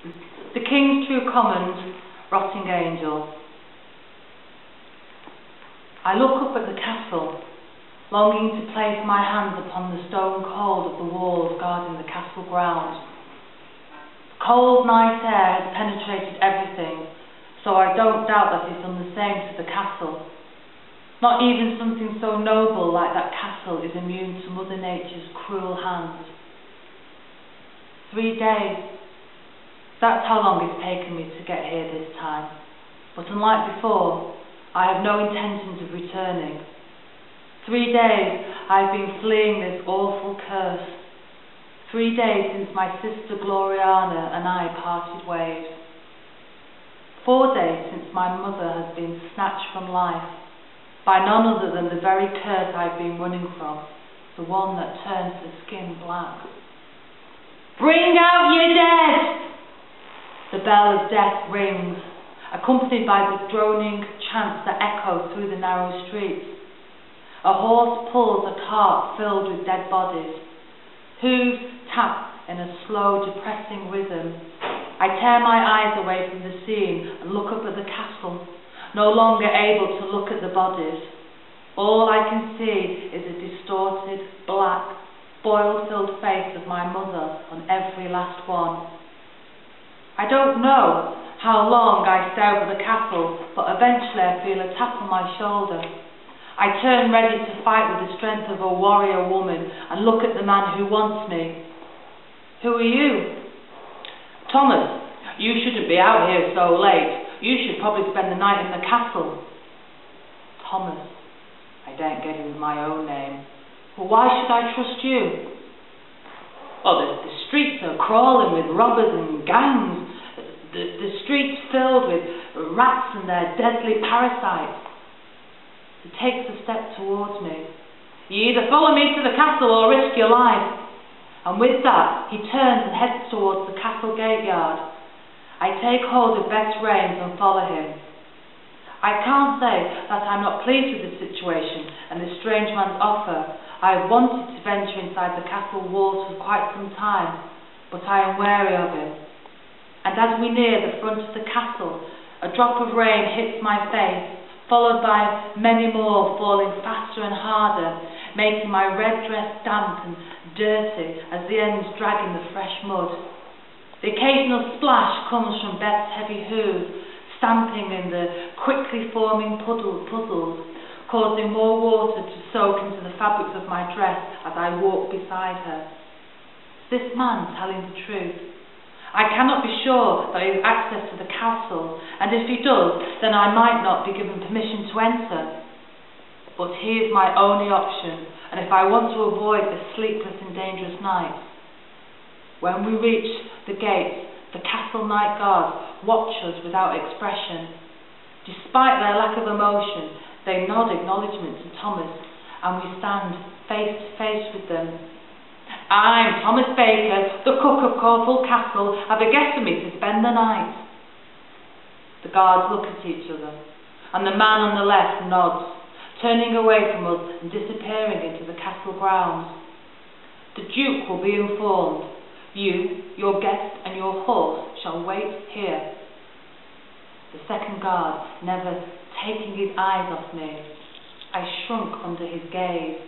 The King's True Commons, Rotting Angel. I look up at the castle, longing to place my hands upon the stone cold of the walls guarding the castle grounds. Cold night air has penetrated everything, so I don't doubt that it's done the same to the castle. Not even something so noble like that castle is immune to Mother Nature's cruel hands. 3 days. That's how long it's taken me to get here this time. But unlike before, I have no intentions of returning. 3 days I've been fleeing this awful curse. 3 days since my sister Gloriana and I parted ways. 4 days since my mother has been snatched from life by none other than the very curse I've been running from, the one that turns the skin black. Bring out your dead! The bell of death rings, accompanied by the droning chants that echo through the narrow streets. A horse pulls a cart filled with dead bodies. Hooves tap in a slow, depressing rhythm. I tear my eyes away from the scene and look up at the castle, no longer able to look at the bodies. All I can see is a distorted, black, boil-filled face of my mother on every last one. I don't know how long I stare over the castle, but eventually I feel a tap on my shoulder. I turn ready to fight with the strength of a warrior woman and look at the man who wants me. Who are you? Thomas, you shouldn't be out here so late. You should probably spend the night in the castle. Thomas. I daren't get in with my own name. Well, why should I trust you? Oh, the streets are crawling with robbers and gangs. The streets filled with rats and their deadly parasites. He takes a step towards me. You either follow me to the castle or risk your life. And with that, he turns and heads towards the castle gate yard. I take hold of Beth's reins and follow him. I can't say that I'm not pleased with the situation and this strange man's offer. I have wanted to venture inside the castle walls for quite some time, but I am wary of him. And as we near the front of the castle, a drop of rain hits my face, followed by many more falling faster and harder, making my red dress damp and dirty as the ends drag in the fresh mud. The occasional splash comes from Beth's heavy hooves, stamping in the quickly forming puddles, causing more water to soak into the fabrics of my dress as I walk beside her. Is this man telling the truth? I cannot be sure that he has access to the castle, and if he does, then I might not be given permission to enter. But he is my only option, and if I want to avoid the sleepless and dangerous nights. When we reach the gates, the castle night guards watch us without expression. Despite their lack of emotion, they nod acknowledgement to Thomas, and we stand face to face with them. I'm Thomas Baker, the cook of Cornwall Castle. Have a guest for me to spend the night. The guards look at each other, and the man on the left nods, turning away from us and disappearing into the castle grounds. The Duke will be informed. You, your guest, and your horse shall wait here. The second guard never taking his eyes off me. I shrunk under his gaze.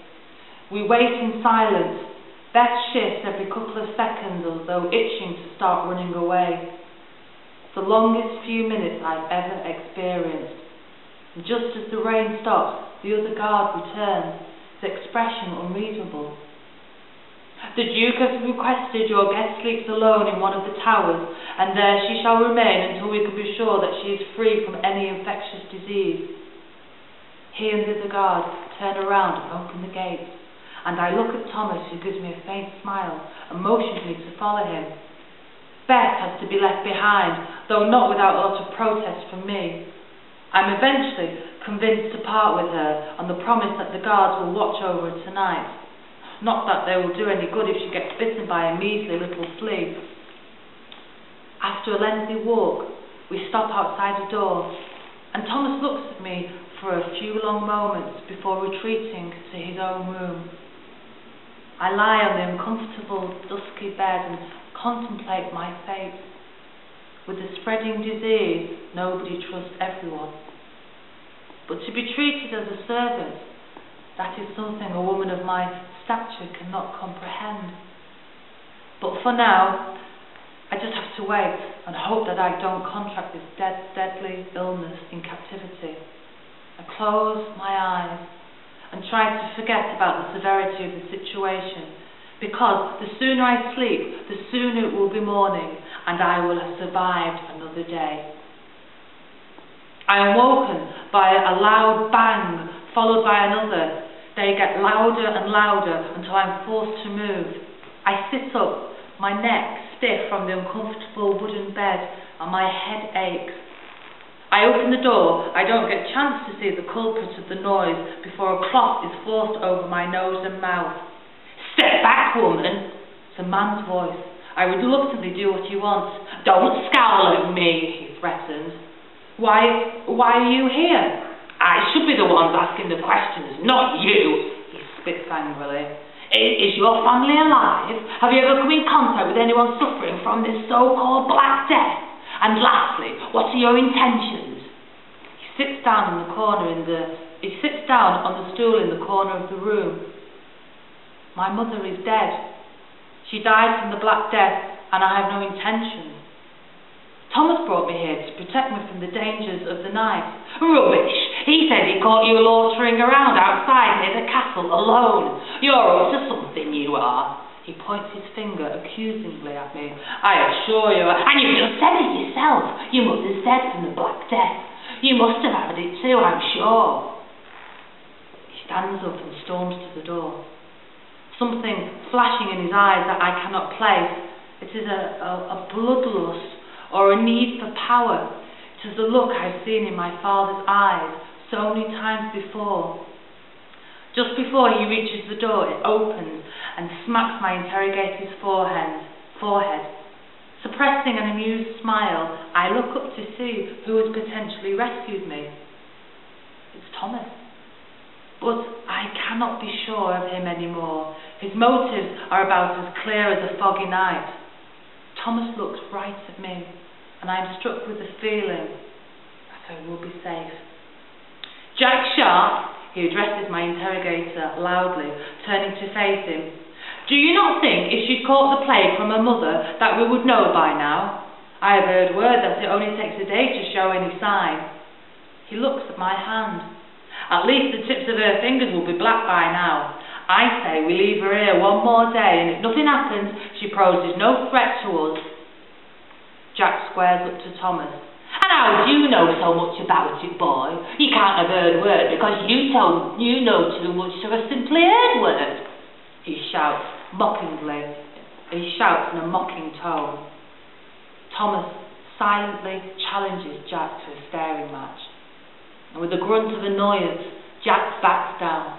We wait in silence. Beth shifts every couple of seconds as though itching to start running away. The longest few minutes I've ever experienced. And just as the rain stops, the other guard returns, his expression unreasonable. The Duke has requested your guest sleeps alone in one of the towers, and there she shall remain until we can be sure that she is free from any infectious disease. He and the other guard turn around and open the gates, and I look at Thomas, who gives me a faint smile and motions me to follow him. Beth has to be left behind, though not without a lot of protest from me. I'm eventually convinced to part with her on the promise that the guards will watch over her tonight. Not that they will do any good if she gets bitten by a measly little flea. After a lengthy walk, we stop outside a door, and Thomas looks at me for a few long moments before retreating to his own room. I lie on the uncomfortable, dusky bed and contemplate my fate. With the spreading disease, nobody trusts everyone. But to be treated as a servant, that is something a woman of my stature cannot comprehend. But for now, I just have to wait and hope that I don't contract this deadly illness in captivity. I close my eyes and try to forget about the severity of the situation, because the sooner I sleep, the sooner it will be morning and I will have survived another day. I am woken by a loud bang, followed by another. They get louder and louder until I'm forced to move. I sit up, my neck stiff from the uncomfortable wooden bed, and my head aches. I open the door. I don't get a chance to see the culprit of the noise before a cloth is forced over my nose and mouth. "Step back, woman!" It's a man's voice. I reluctantly do what he wants. "Don't scowl at me," he threatens. Why are you here?" "I should be the one asking the questions, not you," he spits angrily. "Is your family alive? Have you ever come in contact with anyone suffering from this so-called Black Death? And lastly, what are your intentions?" He sits down on the stool in the corner of the room. "My mother is dead. She died from the Black Death, and I have no intention. Thomas brought me here to protect me from the dangers of the night." "Rubbish! He said he caught you loitering around outside near the castle alone. You're up to something, you are." He points his finger accusingly at me. "I assure you, and you've just said it yourself. Your mother's dead from the Black Death. You must have had it too, I'm sure." He stands up and storms to the door. Something flashing in his eyes that I cannot place. It is a bloodlust or a need for power. It is the look I've seen in my father's eyes so many times before. Just before he reaches the door, it opens and smacks my interrogator's forehead. Suppressing an amused smile, I look up to see who has potentially rescued me. It's Thomas. But I cannot be sure of him anymore. His motives are about as clear as a foggy night. Thomas looks right at me, and I am struck with the feeling that I will be safe. "Jack Sharp," he addresses my interrogator loudly, turning to face him. "Do you not think if she'd caught the plague from her mother that we would know by now? I have heard word that it only takes a day to show any sign." He looks at my hand. "At least the tips of her fingers will be black by now. I say we leave her here one more day, and if nothing happens, she poses no threat to us." Jack squares up to Thomas. "And how do you know so much about it, boy? You can't have heard word because you know too much to have simply heard word." He shouts mockingly. He shouts in a mocking tone. Thomas silently challenges Jack to a staring match. And with a grunt of annoyance, Jack backs down,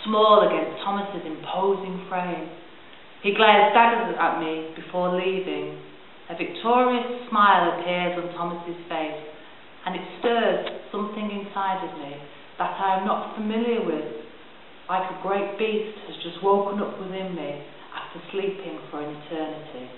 small against Thomas's imposing frame. He glares daggers at me before leaving. A victorious smile appears on Thomas's face, and it stirs something inside of me that I am not familiar with, like a great beast has just woken up within me after sleeping for an eternity.